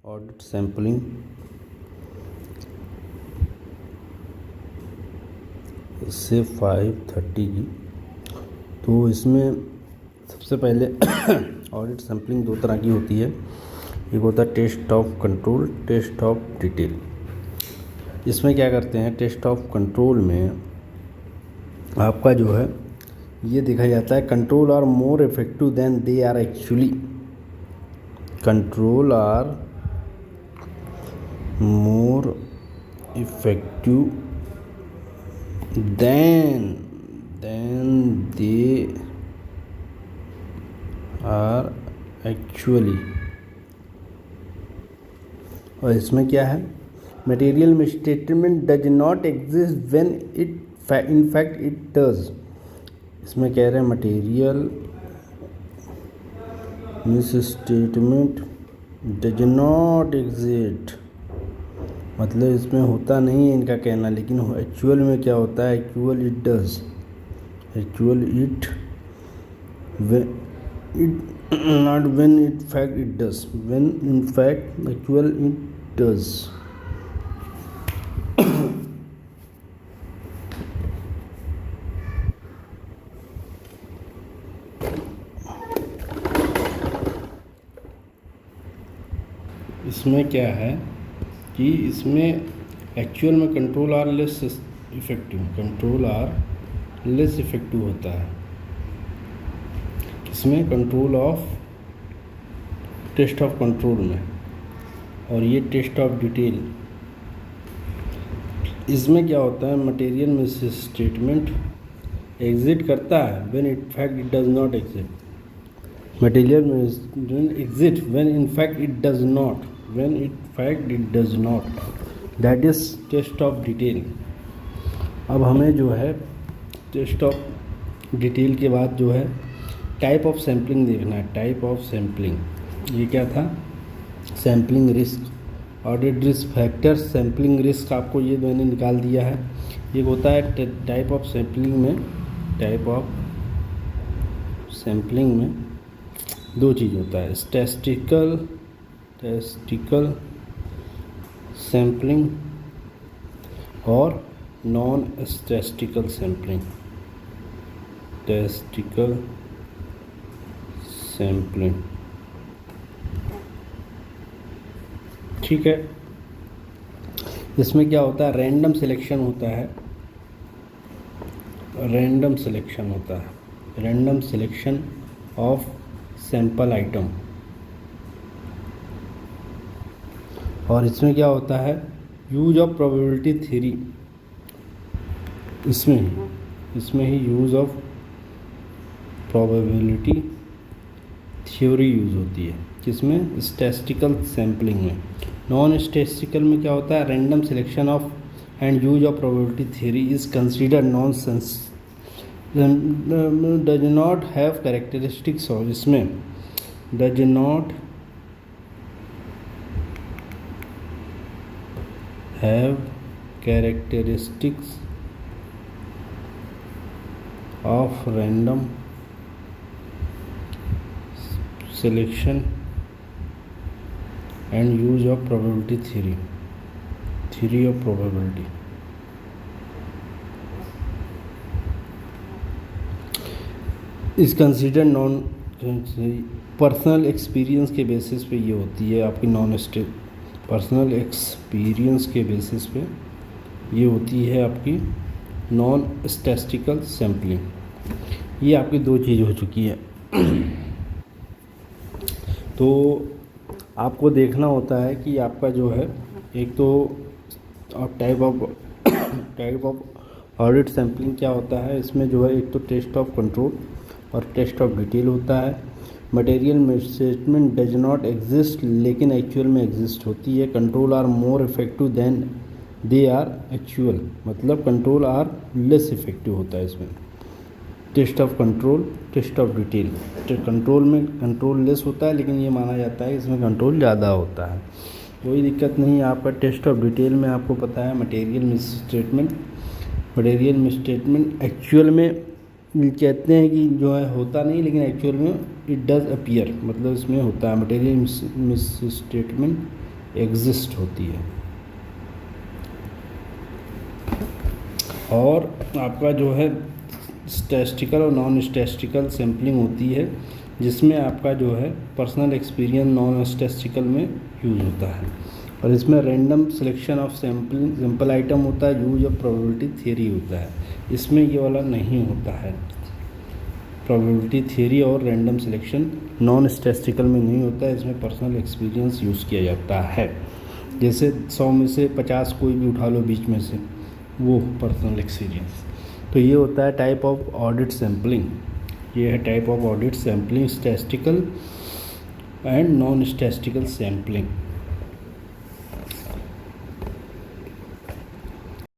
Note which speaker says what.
Speaker 1: Audit sampling से 530 की। तो इसमें सबसे पहले ऑडिट सैम्पलिंग दो तरह की होती है। एक होता है test of control, test of detail. इसमें क्या करते हैं, टेस्ट ऑफ कंट्रोल में आपका जो है ये देखा जाता है control are more effective than they are actually. Control are more effective than they are actually. और इसमें क्या है, material misstatement does not exist when it in fact it does. इसमें कह रहे हैं material misstatement does not exist, मतलब इसमें होता नहीं है इनका कहना, लेकिन एक्चुअल में क्या होता है, actual it does, actual it not when it fact it does, when in fact actual it does. इसमें क्या है कि इसमें एक्चुअल में control are less effective, control are less effective होता है। इसमें control of test of control में, और ये टेस्ट ऑफ डिटेल। इसमें क्या होता है, मटेरियल में स्टेटमेंट एग्जिट करता है when it fact it does not exist. Material में exist when in fact it does not, when in fact it does not, that is test of detail। अब हमें जो है टेस्ट ऑफ डिटेल के बाद जो है टाइप ऑफ सैम्पलिंग देखना है। टाइप ऑफ सैम्पलिंग ये क्या था, sampling risk, audit risk factor, sampling risk आपको ये मैंने निकाल दिया है। ये होता है टाइप ऑफ सैम्पलिंग में, टाइप ऑफ सैम्पलिंग में दो चीज़ होता है, स्टैटिस्टिकल सैम्पलिंग और non statistical sampling. Statistical sampling, ठीक है। इसमें क्या होता है, रैंडम सिलेक्शन होता है, रैंडम सिलेक्शन होता है, random selection of sample item. और इसमें क्या होता है, यूज ऑफ प्रोबेबिलिटी थ्योरी। इसमें ही use of probability theory use होती है, जिसमें स्टैटिस्टिकल सैम्पलिंग में। नॉन स्टैटिस्टिकल में क्या होता है, random selection of and use of probability theory is considered nonsense, does not have characteristics of. इसमें does not have characteristics of random selection and use of probability theory, theory of probability। is considered non personal experience के basis पे ये होती है आपकी non state, personal experience के basis पे ये होती है आपकी नॉन स्टैटिस्टिकल सैम्पलिंग। ये आपकी दो चीज़ हो चुकी है। तो आपको देखना होता है कि आपका जो है एक तो टाइप ऑफ ऑडिट सैम्पलिंग क्या होता है। इसमें जो है एक तो टेस्ट ऑफ कंट्रोल और टेस्ट ऑफ डिटेल होता है। Material misstatement does not exist, लेकिन एक्चुअल में एग्जिस्ट होती है। Control are more effective than they are actual, मतलब कंट्रोल आर लेस इफेक्टिव होता है इसमें। Test of control, test of detail. Control में कंट्रोल लेस होता है, लेकिन ये माना जाता है इसमें कंट्रोल ज़्यादा होता है। कोई दिक्कत नहीं है। आपका टेस्ट ऑफ डिटेल में आपको पता है मटेरियल मिसस्टेटमेंट एक्चुअल में कहते हैं कि जो है होता नहीं, लेकिन एक्चुअल में इट डज अपीयर, मतलब इसमें होता है, मटेरियल मिस स्टेटमेंट एग्जिस्ट होती है। और आपका जो है स्टैटिस्टिकल और नॉन स्टैटिस्टिकल सैम्पलिंग होती है, जिसमें आपका जो है पर्सनल एक्सपीरियंस नॉन स्टैटिस्टिकल में यूज़ होता है। और इसमें random selection of sample item होता है, यूज ऑफ प्रोबेबिलिटी थियरी होता है। इसमें ये वाला नहीं होता है, प्रोबेबिलिटी थियरी और रैंडम सिलेक्शन नॉन स्टैटिस्टिकल में नहीं होता है। इसमें पर्सनल एक्सपीरियंस यूज़ किया जाता है। जैसे 100 में से 50 कोई भी उठा लो बीच में से, वो पर्सनल एक्सपीरियंस। तो ये होता है टाइप ऑफ ऑडिट सैम्पलिंग। ये है type of audit sampling, statistical and non statistical sampling.